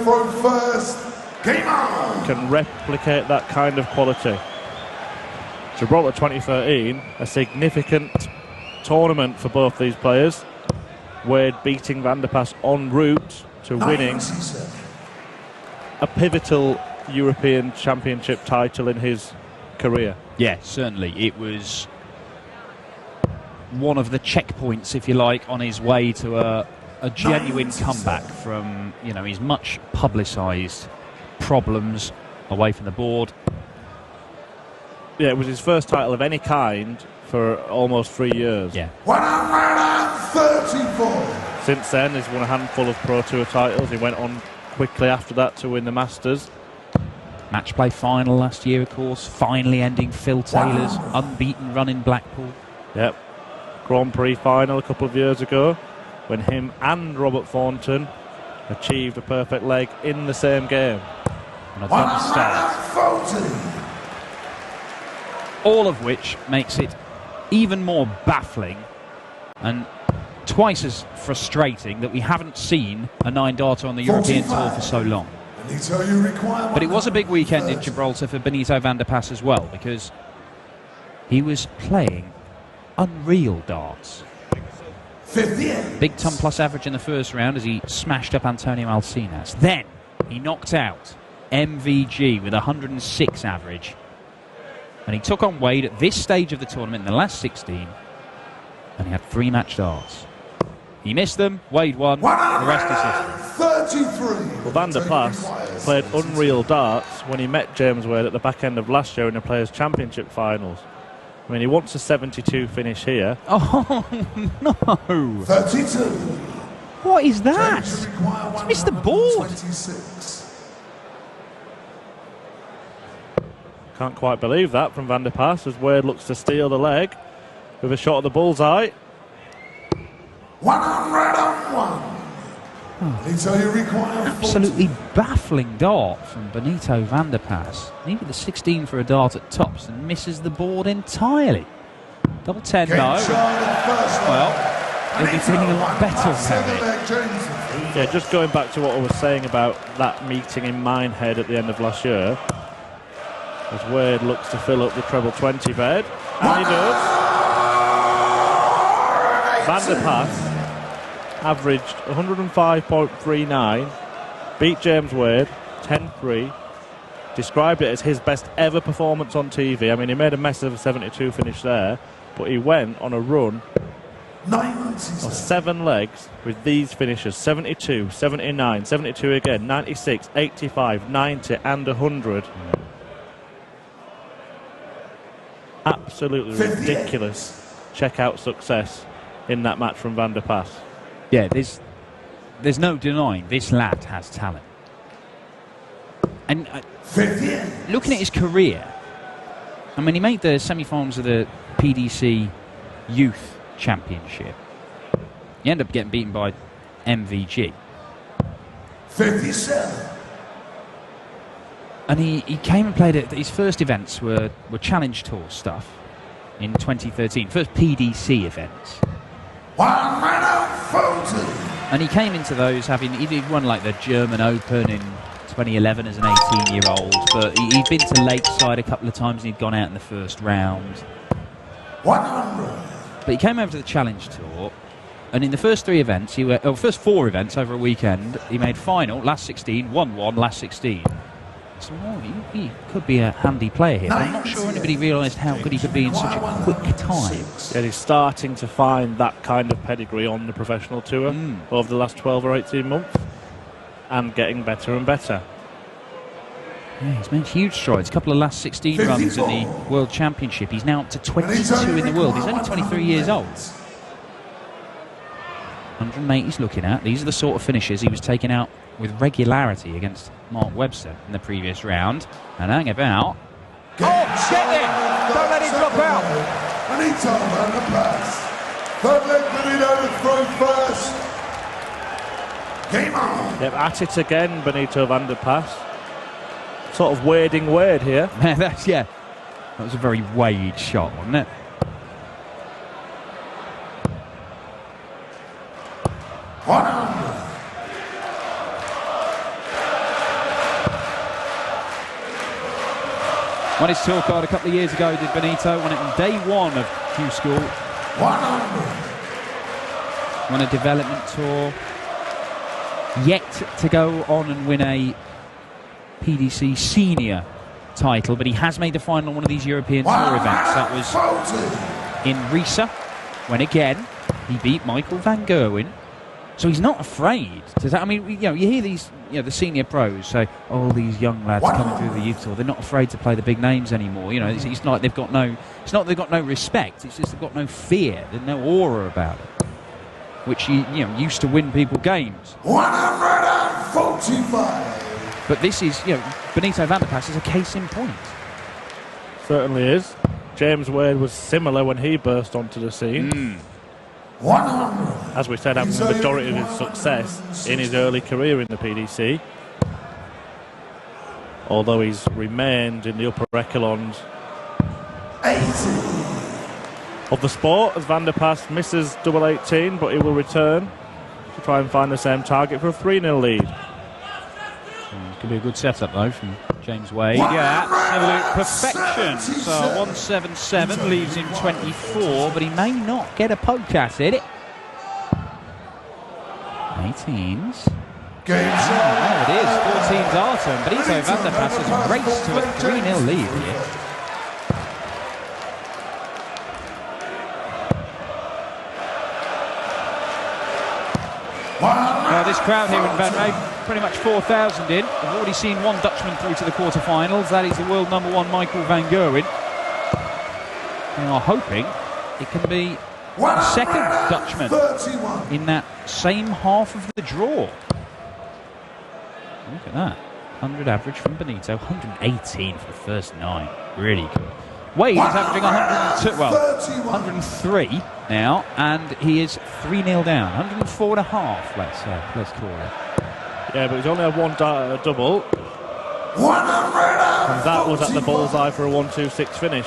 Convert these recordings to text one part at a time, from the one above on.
throw first. Game on! Can replicate that kind of quality. Gibraltar 2013, a significant tournament for both these players. Wade beating Van der Pas en route to winning a pivotal European Championship title in his career. Yeah, certainly. It was one of the checkpoints, if you like, on his way to a genuine comeback from, you know, his much publicised problems away from the board. Yeah, it was his first title of any kind for almost 3 years. Yeah. 134. Since then, he's won a handful of Pro Tour titles. He went on quickly after that to win the Masters. Match play final last year, of course, finally ending Phil Taylor's unbeaten run in Blackpool. Yep. Grand Prix final a couple of years ago when him and Robert Thornton achieved a perfect leg in the same game. On a double start. 140. All of which makes it even more baffling and twice as frustrating that we haven't seen a nine-darter on the European Tour for so long. Benito, you require. But it was a big weekend in Gibraltar for Benito van der Pas as well, because he was playing unreal darts. 58. Big ton plus average in the first round as he smashed up Antonio Alcinas. Then he knocked out MVG with 106 average. And he took on Wade at this stage of the tournament in the last 16. And he had 3 match darts. He missed them, Wade won, the rest is history. 33. Well, Van der Pas played unreal darts when he met James Wade at the back end of last year in the Players' Championship finals. I mean, he wants a 72 finish here. Oh, no. 32. What is that? James, you require He's missed the board. 126. Can't quite believe that from Van der Pas as Wade looks to steal the leg with a shot at the bullseye. 101. Benito, you require. Absolutely baffling dart from Benito van der Pas. Even the 16 for a dart at tops and misses the board entirely. Double 10 Game no. shot in the first Well, round. he'll be feeling a lot better Seven now. leg James. Yeah, just going back to what I was saying about that meeting in Minehead at the end of last year, as Wade looks to fill up the treble 20 bed, and he does. Van der Pas averaged 105.39, beat James Wade 10-3, described it as his best ever performance on TV. I mean, he made a mess of a 72 finish there, but he went on a run 97. of 7 legs with these finishes: 72, 79, 72 again, 96, 85, 90 and 100. Absolutely ridiculous checkout success in that match from Van der Pas. Yeah, there's no denying this lad has talent. And 58. looking at his career, I mean, he made the semi-finals of the PDC Youth Championship. He ended up getting beaten by MVG. 57. And he came and played at his first events were Challenge Tour stuff in 2013. First PDC events. 140. And he came into those he'd won like the German Open in 2011 as an 18-year-old, but he'd been to Lakeside a couple of times and he'd gone out in the first round. 100. But he came over to the Challenge Tour, and in the first 3 events, first 4 events over a weekend, he made final, last 16, won 1, last 16. So he could be a handy player here, but I'm not sure anybody realised how good he could be in such a quick time. Yeah, he's starting to find that kind of pedigree on the professional tour over the last 12 or 18 months, and getting better and better. Yeah, he's made huge strides. A couple of last 16 runs in the World Championship. He's now up to 22 in the world. He's only 23 years old. 108 he's looking at. These are the sort of finishes he was taking out with regularity against Mark Webster in the previous round. And hang about. Oh, get there! Don't let him drop out. Benito van der Pas. Third leg, Benito to throw first. Game on. Yep, at it again, Benito van der Pas. Sort of wading Wade here. That was a very Wade shot, wasn't it? Won his tour card a couple of years ago, did Benito. Won it on day one of Q School. 100. Won a development tour. Yet to go on and win a PDC senior title, but he has made the final on one of these European Tour events. That was in Riesa, when again he beat Michael van Gerwen. So he's not afraid to. I mean, you hear these, the senior pros say, "Oh, these young lads coming through the youth tour, they're not afraid to play the big names anymore." It's not they've got no. It's not they've got no respect. It's just they've got no fear. There's no aura about it, which used to win people games. 145. But this is, Benito van der Pas is a case in point. Certainly is. James Wade was similar when he burst onto the scene. 100. As we said, having the majority of his success in his early career in the PDC. Although he's remained in the upper echelons 80. of the sport, as Van der Pas misses double 18, but he will return to try and find the same target for a 3-0 lead. Could be a good setup though from James Wade. Yeah, absolute perfection. So 177 leaves him 24, but he may not get a poke at it. 18s. There it is. 14's our turn. Benito van der Pas has raced to a 3-0 lead here. This crowd here in Van Rey, pretty much 4,000 in. We've already seen one Dutchman through to the quarterfinals. That is the world #1 Michael van Gerwen. We are hoping it can be the second Dutchman in that same half of the draw. Look at that. 100 average from Benito, 118 for the first 9. Really good. Wade is averaging 103 now, and he is 3-0 down. 104.5, let's call it. Yeah, but he's only had one dart at a double. And that was at the bullseye for a 1-2-6 finish.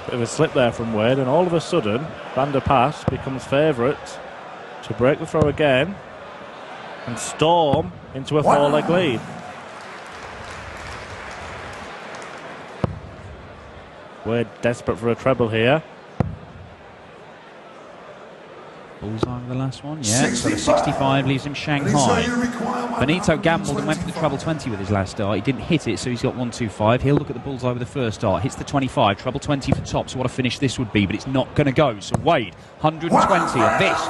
Bit of a slip there from Wade, and all of a sudden Van der Pas becomes favourite to break the throw again and storm into a 4-leg lead. Wade desperate for a treble here. Bullseye with the last one, yeah. So the 65 leaves him Shanghai. Benito gambled and went for the treble 20 with his last dart. He didn't hit it, so he's got 125. He'll look at the bullseye with the first dart. Hits the 25, treble 20 for top. So what a finish this would be, but it's not going to go. So Wade, 120, and this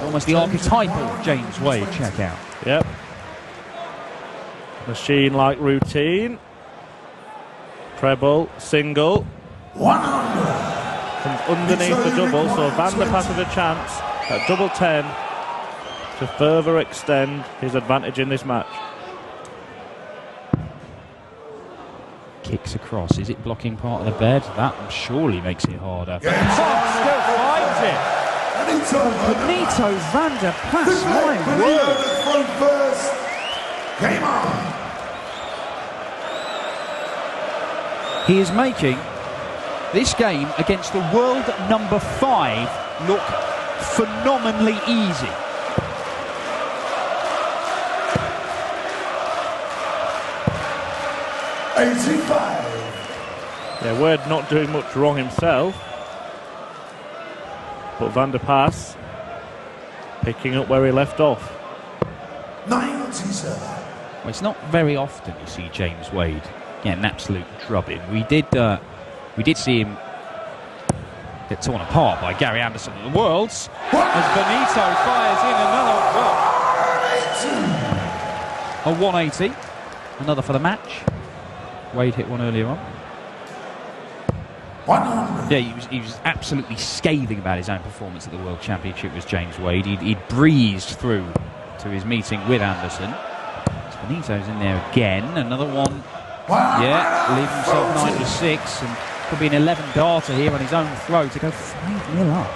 almost the archetypal James Wade. Check out. Yep. Machine-like routine. Treble, single. 100. Comes underneath the double, so Van der Pas with a chance at double 10 to further extend his advantage in this match. Kicks across. Is it blocking part of the bed? That surely makes it harder. Yeah. Still finds it. Benito van der Pas, my word. First. Game on. He is making this game against the world #5 look phenomenally easy. Yeah, Wade not doing much wrong himself, but Van der Pas picking up where he left off. 97. Well, it's not very often you see James Wade get an absolute drubbing. We did see him get torn apart by Gary Anderson at the Worlds as Benito fires in another, a 180, another for the match. Wade hit one earlier on. 100. Yeah, he was absolutely scathing about his own performance at the World Championship. Was James Wade? He'd breezed through to his meeting with Anderson. Benito's in there again, another one. Yeah, leaving himself 96, and could be an 11 darter here on his own throw to go 5-0 up.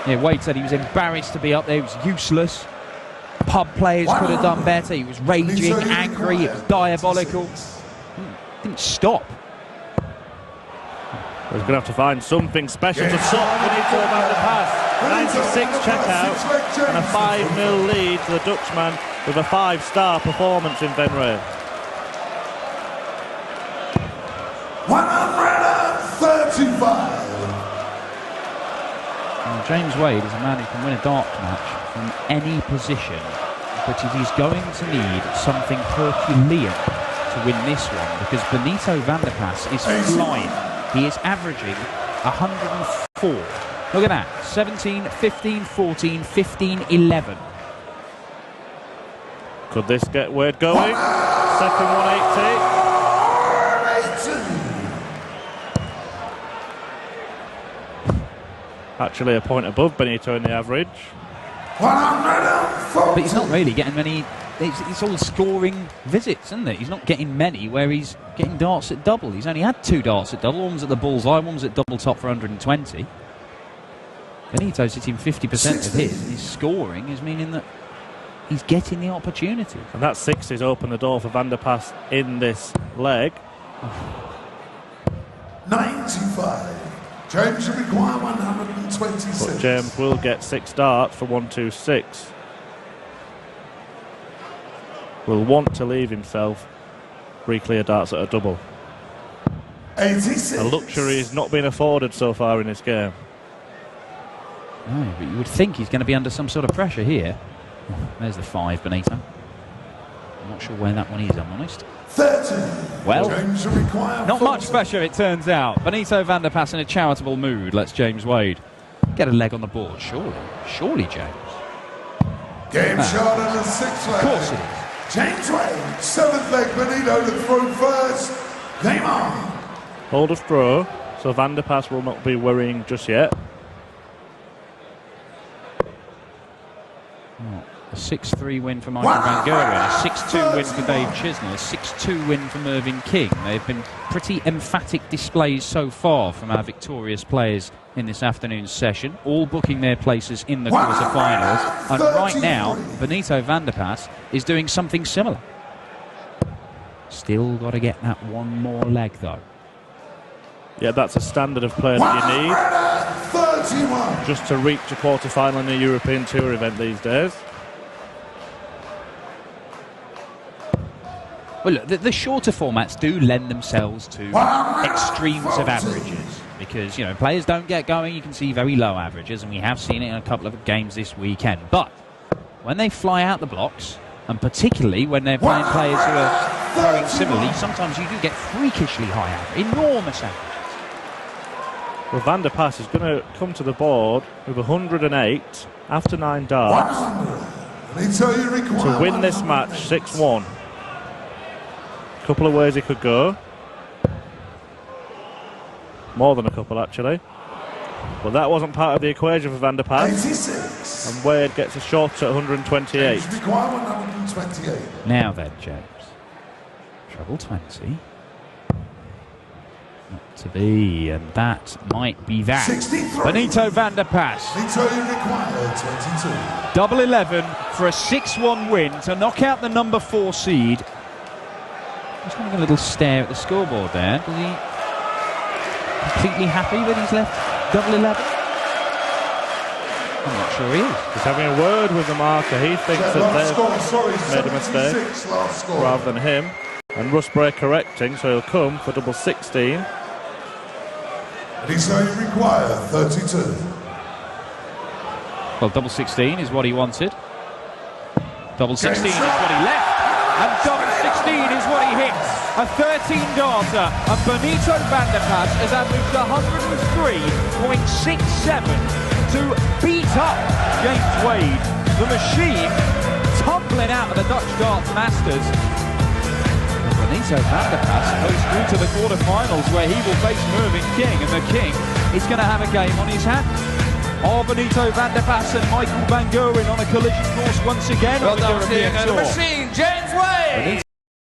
Yeah, Wade said he was embarrassed to be up there. He was useless. Pub players could have done better. He was raging, angry. It was diabolical. Didn't stop. He's going to have to find something special to stop Benito van der Pas. 96 checkout and a 5-0 lead to the Dutchman with a 5-star performance in Venray. 135. And James Wade is a man who can win a darts match from any position, but if he's going to need something Herculean to win this one, because Benito van der Pas is flying. He is averaging 104. Look at that. 17, 15, 14, 15, 11. Could this get Wade going? Second 180. Actually a point above Benito in the average. 140. But he's not really getting many. It's all scoring visits, isn't it? He's not getting many where he's getting darts at double. He's only had 2 darts at double. One's at the bullseye, one's at double top for 120. Benito's hitting 50% of his. His scoring is meaning that he's getting the opportunity. And that 60's opened the door for Van der Pas in this leg. 95. James will require 126. But James will get 6 darts for 126. Will want to leave himself 3 clear darts at a double. 86. A luxury is not being afforded so far in this game. No, but you would think he's going to be under some sort of pressure here. There's the 5, Benito. I'm not sure where that one is, I'm honest. 30. Well, James will require not 40. much pressure, it turns out. Benito van der Pas in a charitable mood lets James Wade get a leg on the board, surely. Surely, James. Game shot on the 6th leg. Of course it is. James Wade, 7th leg, Benito to throw first. Game on. Hold of throw, so Van der Pas will not be worrying just yet. A 6-3 win for Michael Van Gerwen, a 6-2 win for Dave Chisnell, a 6-2 win for Mervyn King. They've been pretty emphatic displays so far from our victorious players in this afternoon's session, all booking their places in the quarter-finals. And right now, Benito van der Pas is doing something similar. Still got to get that one more leg, though. Yeah, that's a standard of play that you need 31. just to reach a quarter-final in a European Tour event these days. Well, look, the shorter formats do lend themselves to extremes of averages because, you know, players don't get going. You can see very low averages, and we have seen it in a couple of games this weekend. But when they fly out the blocks, and particularly when they're playing players who are throwing similarly, sometimes you do get freakishly high average, enormous averages. Well, Van der Pas is going to come to the board with 108 after 9 darts to win this match 6-1. Couple of ways he could go. More than a couple, actually. But that wasn't part of the equation for Van der Pas. 86. And Wade gets a shot at 128. James require 128. Now then, James. Treble 20. Not to be, and that might be that. 63. Benito van der Pas. Benito require 22. Double 11 for a 6-1 win to knock out the number 4 seed. Just having a little stare at the scoreboard there. Is he completely happy that he's left double 11? I'm not sure he is. He's having a word with the marker. He thinks that they've made a mistake rather than him. And Russ Bray correcting, so he'll come for double 16. Benito require 32. Well, double 16 is what he wanted. Double 16 is what he left. And double 16 is what he hits. A 13-darter, and Benito van der Pas has averaged 103.67 to beat up James Wade. The machine tumbling out of the Dutch Darts Masters. And Benito van der Pas goes through to the quarterfinals where he will face Mervyn King, and the King is going to have a game on his hands. Are Benito van der Pas and Michael Van Gerwen on a collision course once again? Well done, the machine, James Wade!